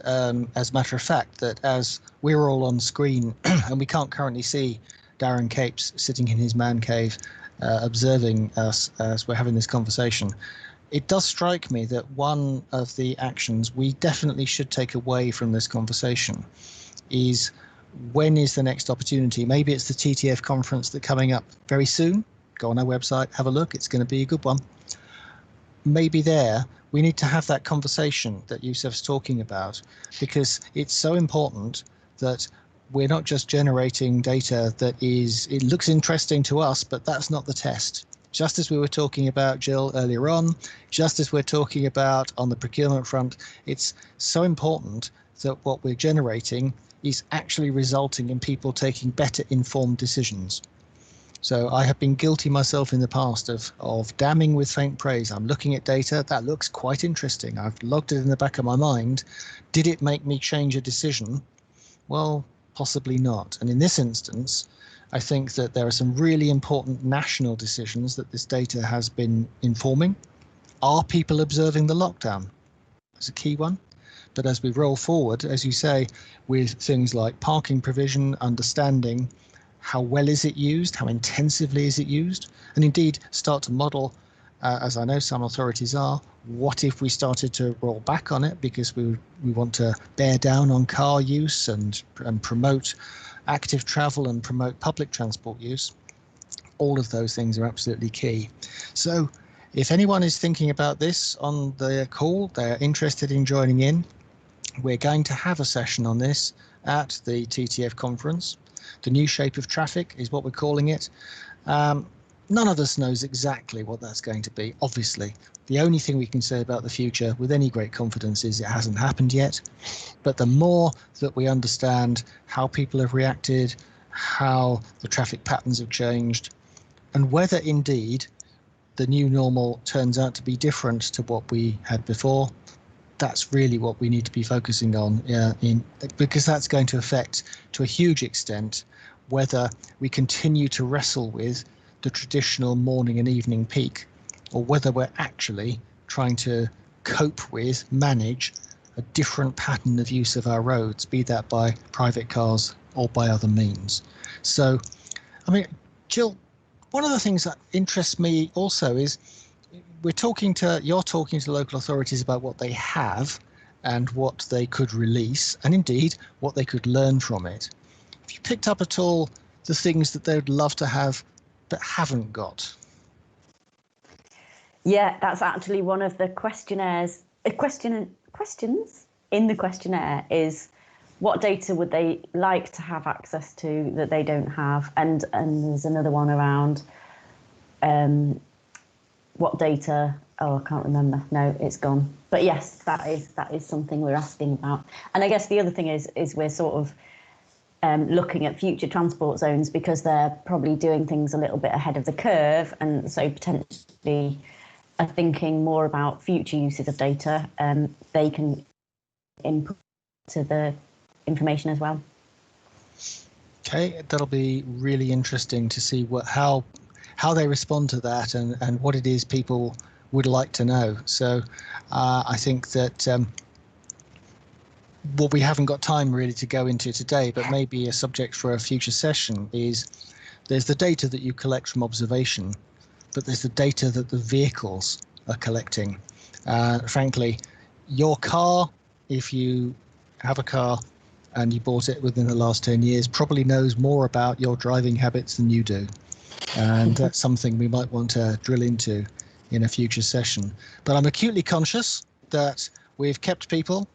as a matter of fact, that as we're all on screen and we can't currently see Darren Capes sitting in his man cave observing us as we're having this conversation, it does strike me that one of the actions we definitely should take away from this conversation is, when is the next opportunity? Maybe it's the TTF conference that's coming up very soon. Go on our website, have a look. It's going to be a good one. Maybe there we need to have that conversation that Yousef's talking about, because it's so important that we're not just generating data it looks interesting to us, but that's not the test. Just as we were talking about, Jill, earlier on, just as we're talking about on the procurement front, it's so important that what we're generating is actually resulting in people taking better informed decisions. So I have been guilty myself in the past of damning with faint praise. I'm looking at data that looks quite interesting. I've logged it in the back of my mind. Did it make me change a decision? Well, possibly not. And in this instance, I think that there are some really important national decisions that this data has been informing. Are people observing the lockdown? That's a key one. But as we roll forward, as you say, with things like parking provision, understanding how well is it used, how intensively is it used, and indeed start to model, as I know some authorities are, what if we started to roll back on it because we want to bear down on car use and promote active travel and promote public transport use. All of those things are absolutely key. So if anyone is thinking about this on the call, they're interested in joining in, we're going to have a session on this at the TTF conference. The new shape of traffic is what we're calling it. None of us knows exactly what that's going to be, obviously. The only thing we can say about the future with any great confidence is it hasn't happened yet. But the more that we understand how people have reacted, how the traffic patterns have changed, and whether indeed the new normal turns out to be different to what we had before, that's really what we need to be focusing on, because that's going to affect to a huge extent whether we continue to wrestle with the traditional morning and evening peak, or whether we're actually trying to cope with, manage a different pattern of use of our roads, be that by private cars or by other means. So, I mean, Jill, one of the things that interests me also is you're talking to local authorities about what they have and what they could release, and indeed what they could learn from it. Have you picked up at all the things that they would love to have but haven't got? Yeah, that's actually one of the questions in the questionnaire is what data would they like to have access to that they don't have, and there's another one around what data. Oh, I can't remember. No, it's gone. But yes, that is something we're asking about. And I guess the other thing is we're sort of looking at future transport zones, because they're probably doing things a little bit ahead of the curve, and so potentially are thinking more about future uses of data. They can input to the information as well. Okay, that'll be really interesting to see how they respond to that, and what it is people would like to know. So I think that what we haven't got time really to go into today, but maybe a subject for a future session, is there's the data that you collect from observation, but there's the data that the vehicles are collecting. Frankly, your car, if you have a car and you bought it within the last 10 years, probably knows more about your driving habits than you do. And that's something we might want to drill into in a future session. But I'm acutely conscious that we've kept people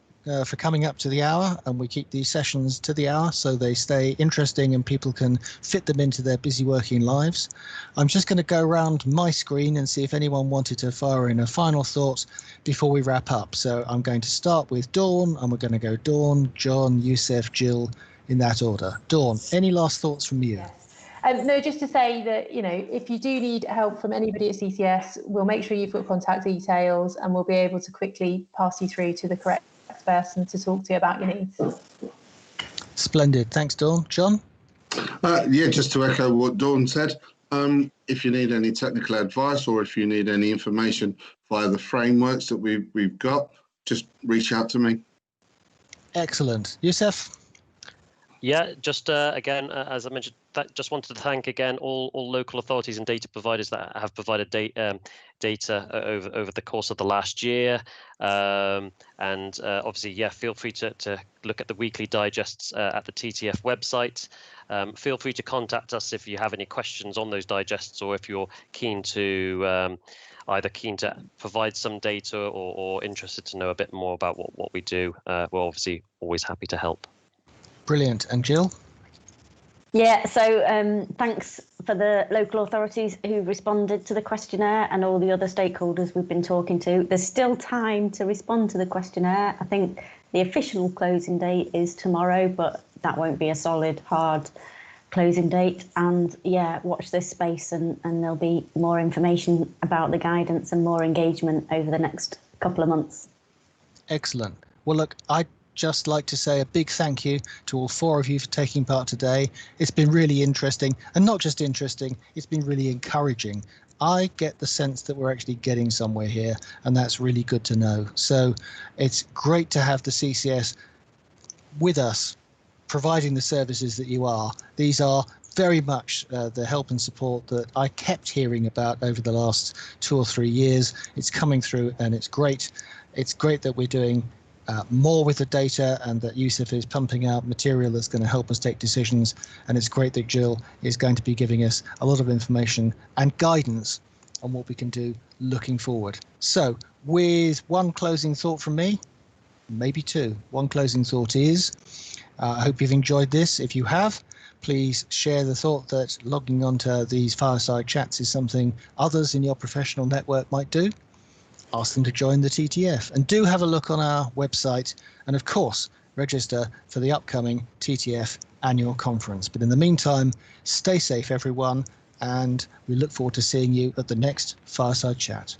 for coming up to the hour, and we keep these sessions to the hour so they stay interesting and people can fit them into their busy working lives. I'm just going to go around my screen and see if anyone wanted to fire in a final thought before we wrap up. So I'm going to start with Dawn, and we're going to go Dawn, John, Yousef, Jill, in that order. Dawn, any last thoughts from you? Yes. No, just to say that, if you do need help from anybody at CCS, we'll make sure you've got contact details, and we'll be able to quickly pass you through to the correct person to talk to you about your needs. Splendid. Thanks, Dawn. John? Yeah, just to echo what Dawn said, if you need any technical advice, or if you need any information via the frameworks that we've got, just reach out to me. Excellent. Yousef? Yeah, just again, as I mentioned, just wanted to thank again all local authorities and data providers that have provided data over the course of the last year. And obviously, yeah, feel free to look at the weekly digests at the TTF website. Feel free to contact us if you have any questions on those digests, or if you're keen to either keen to provide some data or interested to know a bit more about what we do. We're obviously always happy to help. Brilliant. And Jill? Yeah, so thanks for the local authorities who responded to the questionnaire and all the other stakeholders we've been talking to. There's still time to respond to the questionnaire. I think the official closing date is tomorrow, but that won't be a solid, hard closing date. And yeah, watch this space, and there'll be more information about the guidance and more engagement over the next couple of months. Excellent. Well, look, I'd just like to say a big thank you to all four of you for taking part today. It's been really interesting, and not just interesting, it's been really encouraging. I get the sense that we're actually getting somewhere here, and that's really good to know. So it's great to have the CCS with us, providing the services that you are. These are very much the help and support that I kept hearing about over the last 2 or 3 years. It's coming through, and it's great. It's great that we're doing more with the data, and that Yousef is pumping out material that's going to help us take decisions. And it's great that Jill is going to be giving us a lot of information and guidance on what we can do looking forward. So with one closing thought from me, maybe two. One closing thought is, I hope you've enjoyed this. If you have, please share the thought that logging onto these fireside chats is something others in your professional network might do. Ask them to join the TTF, and do have a look on our website, and of course register for the upcoming TTF annual conference. But in the meantime, stay safe everyone, and we look forward to seeing you at the next fireside chat.